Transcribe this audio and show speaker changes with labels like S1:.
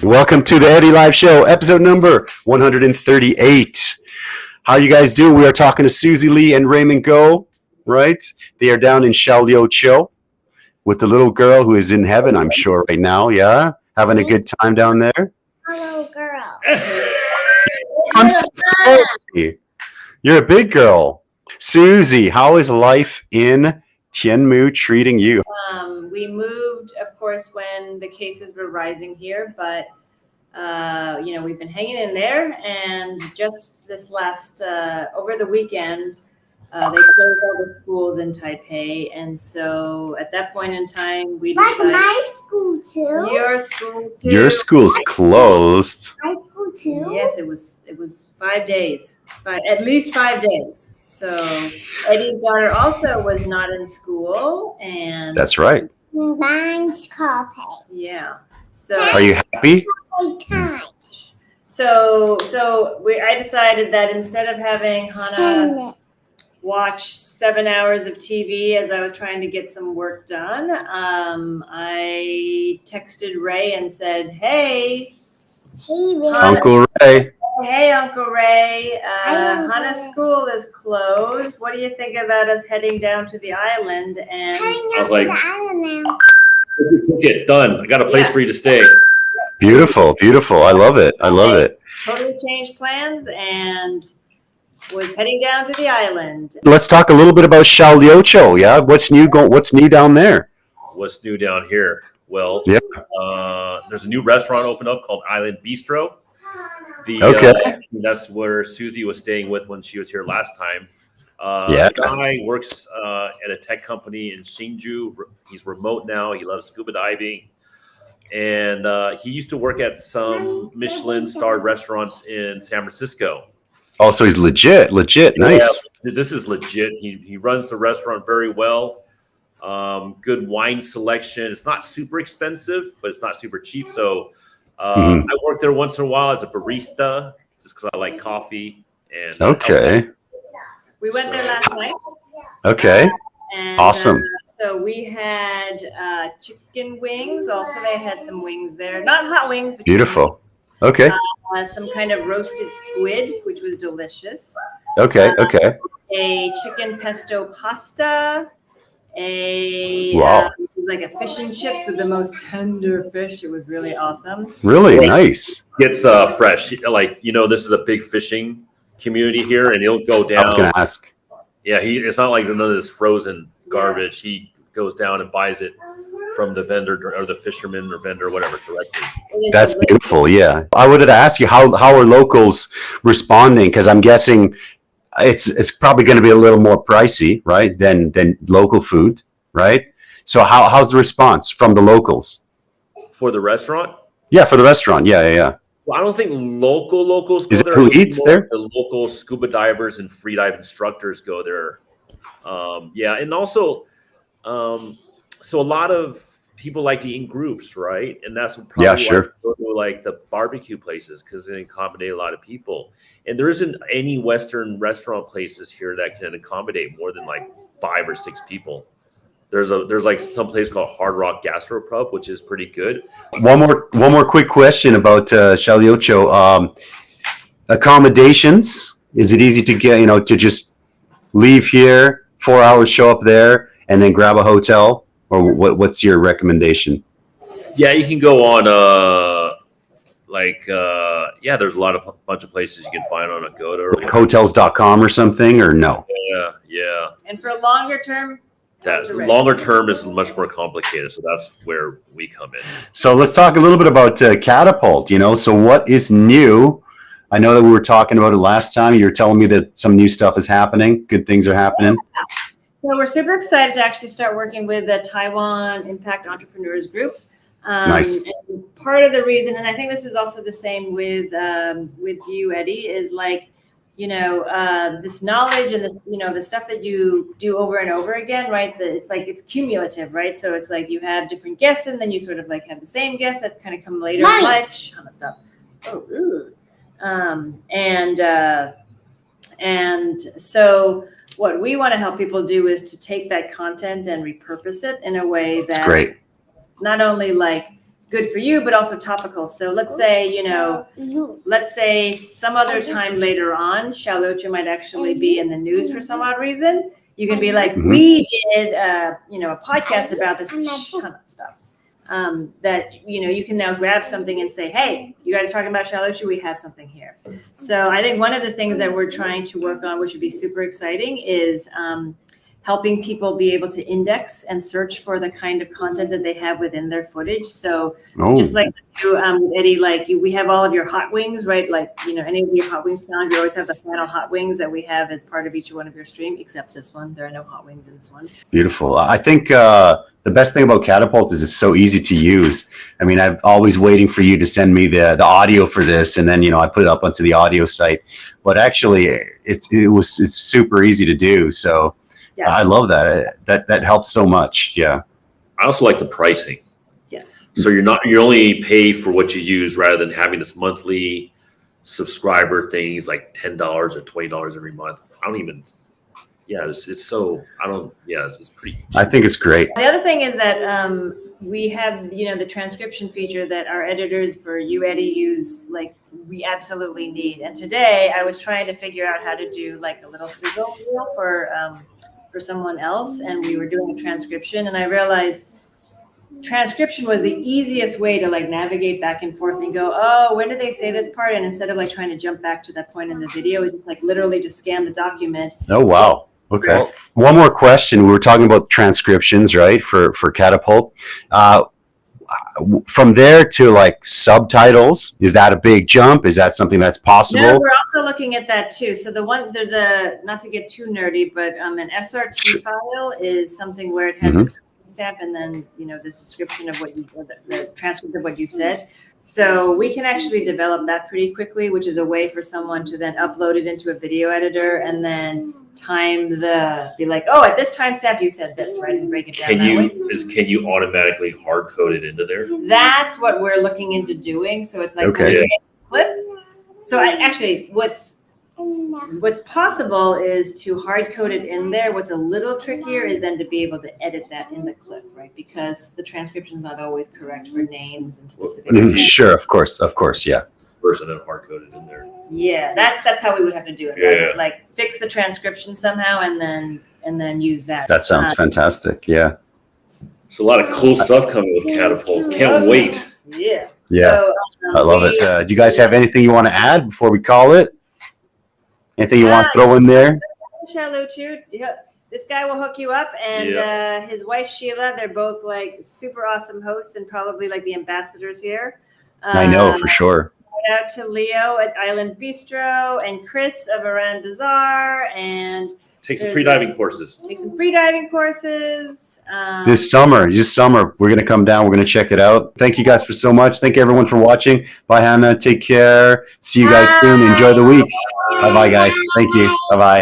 S1: Welcome to the Eddy Live Show, episode number 138. How you guys doing? We are talking to Susie Lee and Raymond Ko, right? They are down in Xiao Liu Chiu with the little girl who is in heaven, I'm sure, right now, yeah? Having a good time down there?
S2: Hello, girl.
S1: I'm so sorry. You're a big girl. Susie, how is life in Tianmu treating you?
S3: We moved, of course, when the cases were rising here, but we've been hanging in there. And just this last over the weekend, they closed all the schools in Taipei, and so at that point in time, we decided.
S2: Like my school too.
S3: Your school too.
S1: Your school's closed.
S2: My school too.
S3: Yes, it was 5 days, at least 5 days. So Eddy's daughter also was not in school, and
S1: That's right.
S2: Mine's coffee.
S3: Yeah. So
S1: Are you happy?
S3: I decided that instead of having Hannah watch 7 hours of TV as I was trying to get some work done, I texted Ray and said, "Hey,
S2: Ray.
S1: Uncle Ray.
S3: Hey, Uncle Ray, Hannah's school is closed. What do you think about us heading down to the island?" And
S2: I was like, the island now.
S4: Get done. I got a place for you to stay.
S1: Beautiful, beautiful. I love it. I love it.
S3: Totally changed plans and was heading down to the island.
S1: Let's talk a little bit about Xiao Liu Chiu. Yeah, what's new? What's new down there?
S4: What's new down here? Well,
S1: yeah.
S4: There's a new restaurant opened up called Island Bistro.
S1: Okay.
S4: That's where Susie was staying with when she was here last time.
S1: Yeah.
S4: The guy works at a tech company in Hsinchu. He's remote now. He loves scuba diving. And he used to work at some Michelin-starred restaurants in San Francisco.
S1: Oh, so he's legit. Nice.
S4: Yeah, this is legit. He runs the restaurant very well. Good wine selection. It's not super expensive, but it's not super cheap. So I work there once in a while as a barista, just because I like coffee. And
S1: okay.
S3: We went there last night.
S1: Okay.
S3: And,
S1: awesome.
S3: So we had chicken wings. Also, they had some wings there. Not hot wings, but
S1: beautiful. Okay.
S3: Some kind of roasted squid, which was delicious.
S1: Okay. Okay.
S3: A chicken pesto pasta.
S1: Wow.
S3: Like a fish and chips with the most tender fish. It was really awesome.
S1: Really nice.
S4: It's fresh. Like, this is a big fishing community here, and he'll go down.
S1: I was going to ask.
S4: Yeah, it's not like none of this frozen garbage. He goes down and buys it from the vendor or the fisherman or vendor, whatever, directly.
S1: That's beautiful. Yeah, I wanted to ask you how are locals responding? Because I'm guessing it's probably going to be a little more pricey, right, than local food, right? So how's the response from the locals
S4: for the restaurant? Yeah,
S1: for the restaurant. Yeah.
S4: Well, I don't think locals go
S1: Is it
S4: there.
S1: who eats there?
S4: The local scuba divers and freedive instructors go there. And also, so a lot of people like to eat in groups, right? And that's probably why they go to like the barbecue places, because they accommodate a lot of people. And there isn't any Western restaurant places here that can accommodate more than like 5 or 6 people. There's like some place called Hard Rock Gastropub, which is pretty good.
S1: One more quick question about Xiao Liu Chiu. Accommodations. Is it easy to get, to just leave here, 4 hours, show up there, and then grab a hotel? Or what's your recommendation?
S4: Yeah, you can go on there's a bunch of places you can find on Agoda or
S1: like hotels.com or something, or no?
S4: Yeah.
S3: And for longer term,
S4: longer term is much more complicated, so that's where we come in.
S1: So let's talk a little bit about Catapult. So what is new? I know that we were talking about it last time. You were telling me that some new stuff is happening. Good things are happening.
S3: So we're super excited to actually start working with the Taiwan Impact Entrepreneurs Group.
S1: Nice.
S3: And part of the reason, and I think this is also the same with you, Eddy, is like, this knowledge and this, the stuff that you do over and over again, right? It's cumulative, right? So it's like you have different guests, and then you sort of like have the same guests that kind of come later in life. Stop. And so what we want to help people do is to take that content and repurpose it in a way that's
S1: great.
S3: Not only like good for you, but also topical. So let's say, let's say some other time later on, Xiao Liu Chiu might actually be in the news for some odd reason. You can be like, we did, a podcast about this kind of stuff. That you can now grab something and say, hey, you guys are talking about Xiao Liu Chiu, we have something here. So I think one of the things that we're trying to work on, which would be super exciting, is helping people be able to index and search for the kind of content that they have within their footage. So just like you, Eddy, we have all of your hot wings, right? Like, any of your hot wings challenge, you always have the final hot wings that we have as part of each one of your stream, except this one. There are no hot wings in this one.
S1: Beautiful. I think the best thing about Catapult is it's so easy to use. I mean, I'm always waiting for you to send me the audio for this, and then I put it up onto the audio site. But actually, it's super easy to do. So yeah. I love that. That helps so much. Yeah.
S4: I also like the pricing.
S3: Yes.
S4: So you only pay for what you use rather than having this monthly subscriber things like $10 or $20 every month. It's pretty.
S1: I think it's great.
S3: The other thing is that we have, the transcription feature that our editors for you, Eddy, use, we absolutely need. And today I was trying to figure out how to do a little sizzle reel for someone else, and we were doing a transcription, and I realized transcription was the easiest way to navigate back and forth and go, oh, when did they say this part? And instead of trying to jump back to that point in the video, it's just literally just scan the document.
S1: Oh, wow. Okay. Well, one more question. We were talking about transcriptions, right? For Catapult. From there to subtitles, is that a big jump? Is that something that's possible?
S3: No, we're also looking at that too. So there's not to get too nerdy, but an SRT file is something where it has a timestamp and then the description of the transcript of what you said. So we can actually develop that pretty quickly, which is a way for someone to then upload it into a video editor and then be like, oh, at this timestamp you said this, right, and break it down
S4: Can you automatically hard code it into there?
S3: That's what we're looking into doing. So it's clip. So what's possible is to hard code it in there. What's a little trickier is then to be able to edit that in the clip, right? Because the transcription is not always correct for names and specific.
S1: Sure, of course, yeah.
S4: Person and hard coded in there.
S3: Yeah, that's how we would have to do it.
S4: Yeah.
S3: Right? Fix the transcription somehow and then use that.
S1: That sounds fantastic. Yeah.
S4: It's a lot of cool stuff coming with Catapult. Can't wait.
S3: Yeah.
S1: Yeah. So, I love it. Do you guys have anything you want to add before we call it? Anything you want to throw in there?
S3: Xiao Liu Chiu. This guy will hook you up, and his wife Sheila. They're both super awesome hosts and probably the ambassadors here.
S1: I know for sure.
S3: Shout out to Leo at Island Bistro and Chris of Ra and Susie, and
S4: take some freediving courses.
S1: This summer, we're going to come down. We're going to check it out. Thank you guys so much. Thank you everyone for watching. Bye, Hannah. Take care. See you guys soon. Enjoy the week. Bye-bye, guys. Thank you. Bye-bye.